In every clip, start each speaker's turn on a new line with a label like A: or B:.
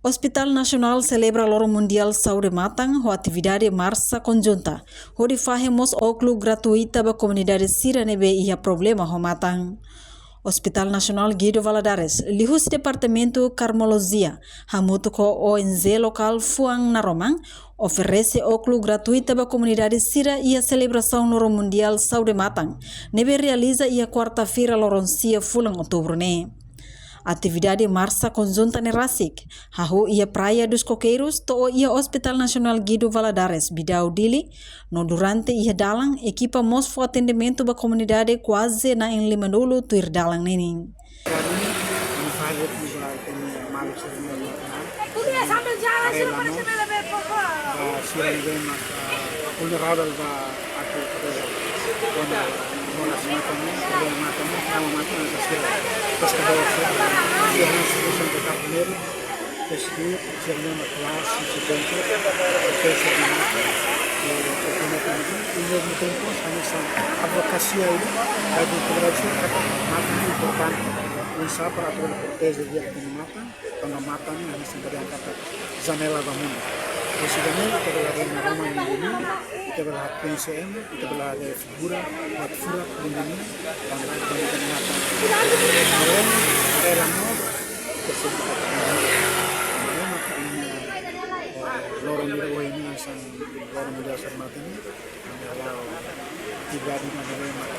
A: Hospital Nasional celebra Loro Mundial Saúde Matang, a atividade marcha conjunta, onde fazemos óculos gratuita para a comunidade Siranebe e a problema ho Matang. Hospital Nasional Guido Valadares, lihus Departamento Carmologia, hamuto com ONG local Fuang Naromang, oferece óculos gratuita para a comunidade Sira e a celebração Loro Mundial Saúde Matang, nebe realiza e a quarta-feira Loroncia Fulang Outubro, né? Atividade marcha conjunta ne Rasik, hahu ia Praia dos Coqueiros, to ia Hospital Nasional Guido Valadares, bidau dili, no durante ia dalang, equipa mosfo atendimento ba comunidade quase na em limanulu tuir dalang nening.
B: Advocacia para proteger dia que mata, quando mata a gente sempre angkat janela do mundo. Precisamente kita berada di Roma ini, kita berada di PCM, kita berada di figura, matfura ini, dan kita mata. Kemudian ada lamor, tersebut. Lorong di bawah ini asal lorong di dasar mata ini, kalau tiba di mana mata.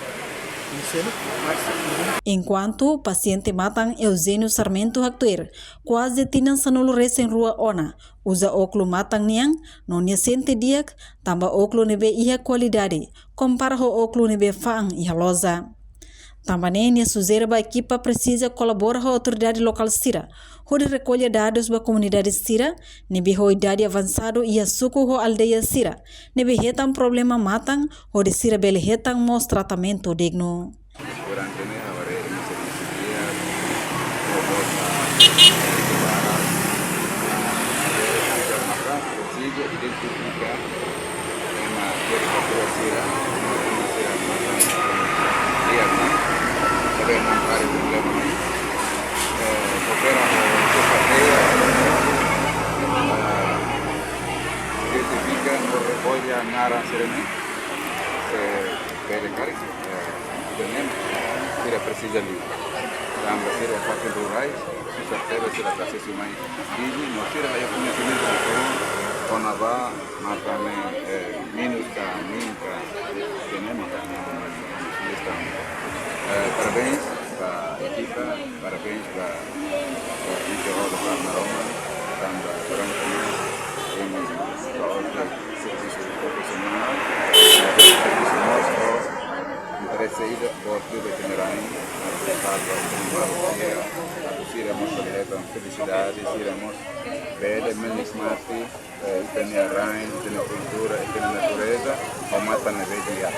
A: Enquanto paciente Matang Eugênio Sarmento Actuer quase tinang sanulu recém rua ona usa óculos Matang niang non ia sente diak tamba óculos nebe ia qualidade compara ho óculos nebe faang ia loza tamba nenia suzeira ba equipa precisa colabora com a autoridade local Sira onde recolhe dados ba comunidade Sira nebe ho idade avançado ia suco ho aldeia Sira nebe hetam problema Matang onde Sira bele hetam mos tratamento digno.
C: Durante ini haveré identificar tema verificatura Sira a Nara Serene per carichi tidak precisa ali dan berhasil fakir rurais serta sudah proses umai ini masih ada yang punya sini konaba matame minus ka minka tenemos parabéns para equipa parabéns para Integral do Roma tanda durante hemos serviço profissional interesse por tudo que generai iremos com felicidade iremos ver menos mate tem a rain tem a cultura tem a natureza ou mata na veia.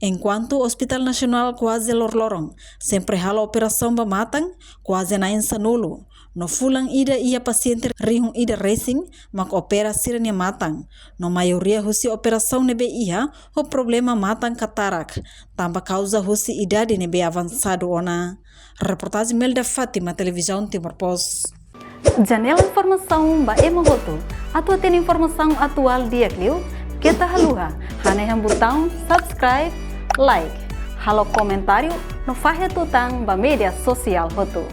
A: Enquanto o Hospital Nasional quase lorlorong sempre hala operação ba Matang quase na insanulo no fulang ida ia paciente rihung ida racing mak opera sirania Matang no maioria husi operação nebe ia o problema Matang katarak tamba causa husi idade nebe avançado ona. Reportagem Melda Fátima, televisão Timor Post.
D: Janela informação ba emogoto atau tem informação atual dia kliu kita haluha haneham botão subscribe like halo comentário no fahe tutang ba media sosial hotu.